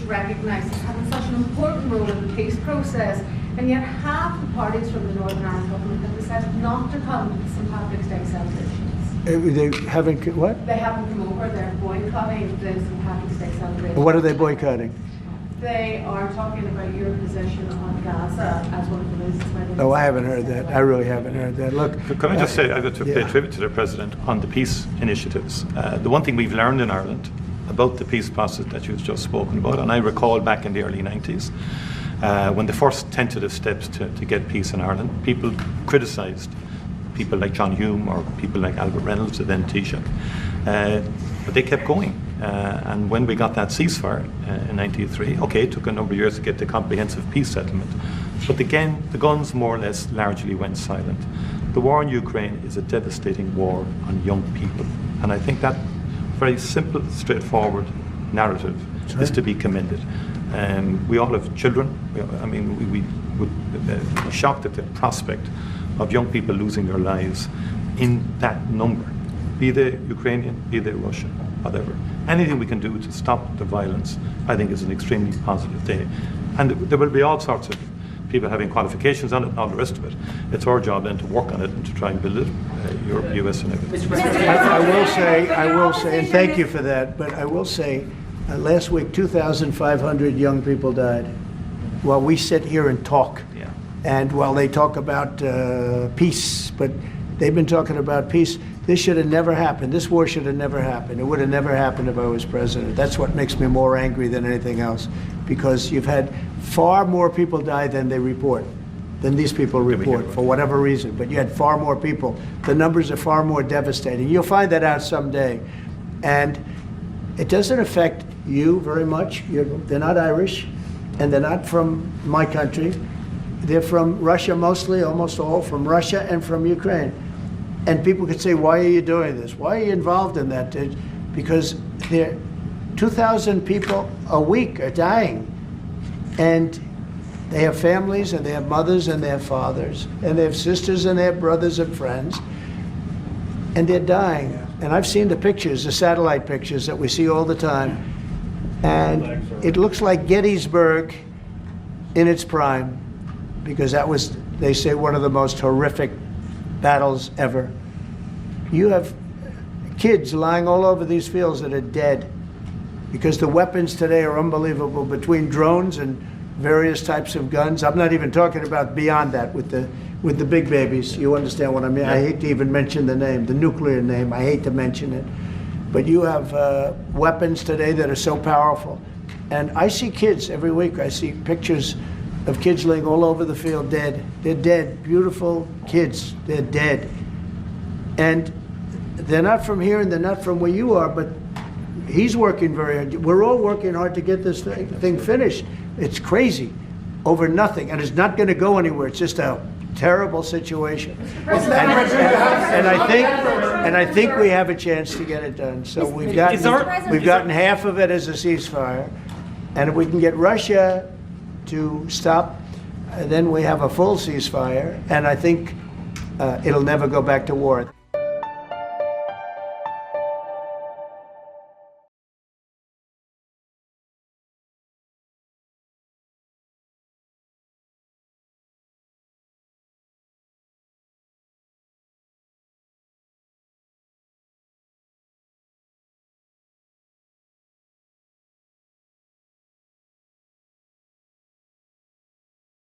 recognised as having such an important role in the peace process, and yet half the parties from the Northern Ireland government have decided not to come to the St Patrick's Day celebrations. They haven't, what? They haven't come over, they're boycotting the St Patrick's Day celebrations. What are they boycotting? They are talking about your position on Gaza as one of the reasons why they... Oh, I haven't heard that. I really haven't heard that. Look, Can I just say, I've got to pay tribute to the President on the peace initiatives. The one thing we've learned in Ireland about the peace process that you've just spoken about, and I recall back in the early 90s, when the first tentative steps to get peace in Ireland, people criticised people like John Hume or people like Albert Reynolds, and then Taoiseach. But they kept going. And when we got that ceasefire in 1993, okay, it took a number of years to get the comprehensive peace settlement. But again, the guns more or less largely went silent. The war in Ukraine is a devastating war on young people. And I think that very simple, straightforward narrative is to be commended. We all have children. We would be shocked at the prospect of young people losing their lives in that number, be they Ukrainian, be they Russian, whatever. Anything we can do to stop the violence, I think, is an extremely positive thing. And there will be all sorts of people having qualifications on it and all the rest of it. It's our job then to work on it and to try and build it, Europe, US and everything. I will say, and thank you for that, but I will say, last week 2,500 young people died while we sit here and talk. Yeah. And while they talk about peace, but they've been talking about peace. This should have never happened. This war should have never happened. It would have never happened if I was president. That's what makes me more angry than anything else, because you've had far more people die than they report, than these people report, for whatever reason. But you had far more people. The numbers are far more devastating. You'll find that out someday. And it doesn't affect you very much. They're not Irish, and they're not from my country. They're from Russia mostly, almost all from Russia and from Ukraine. And people could say, why are you doing this? Why are you involved in that? Because 2,000 people a week are dying. And they have families, and they have mothers, and they have fathers, and they have sisters, and they have brothers and friends. And they're dying. And I've seen the pictures, the satellite pictures that we see all the time. And it looks like Gettysburg in its prime, because that was, they say, one of the most horrific battles ever. You have kids lying all over these fields that are dead because the weapons today are unbelievable, between drones and various types of guns. I'm not even talking about beyond that with the big babies. You understand what I mean? I hate to even mention the name, the nuclear name. I hate to mention it. But you have weapons today that are so powerful. And I see kids every week. I see pictures of kids laying all over the field dead. They're dead, beautiful kids, they're dead. And they're not from here and they're not from where you are, but he's working very hard. We're all working hard to get this thing finished. It's crazy over nothing, and it's not going to go anywhere. It's just a terrible situation. And I think we have a chance to get it done. So we've gotten half of it as a ceasefire, and if we can get Russia to stop, then we have a full ceasefire, and I think it'll never go back to war.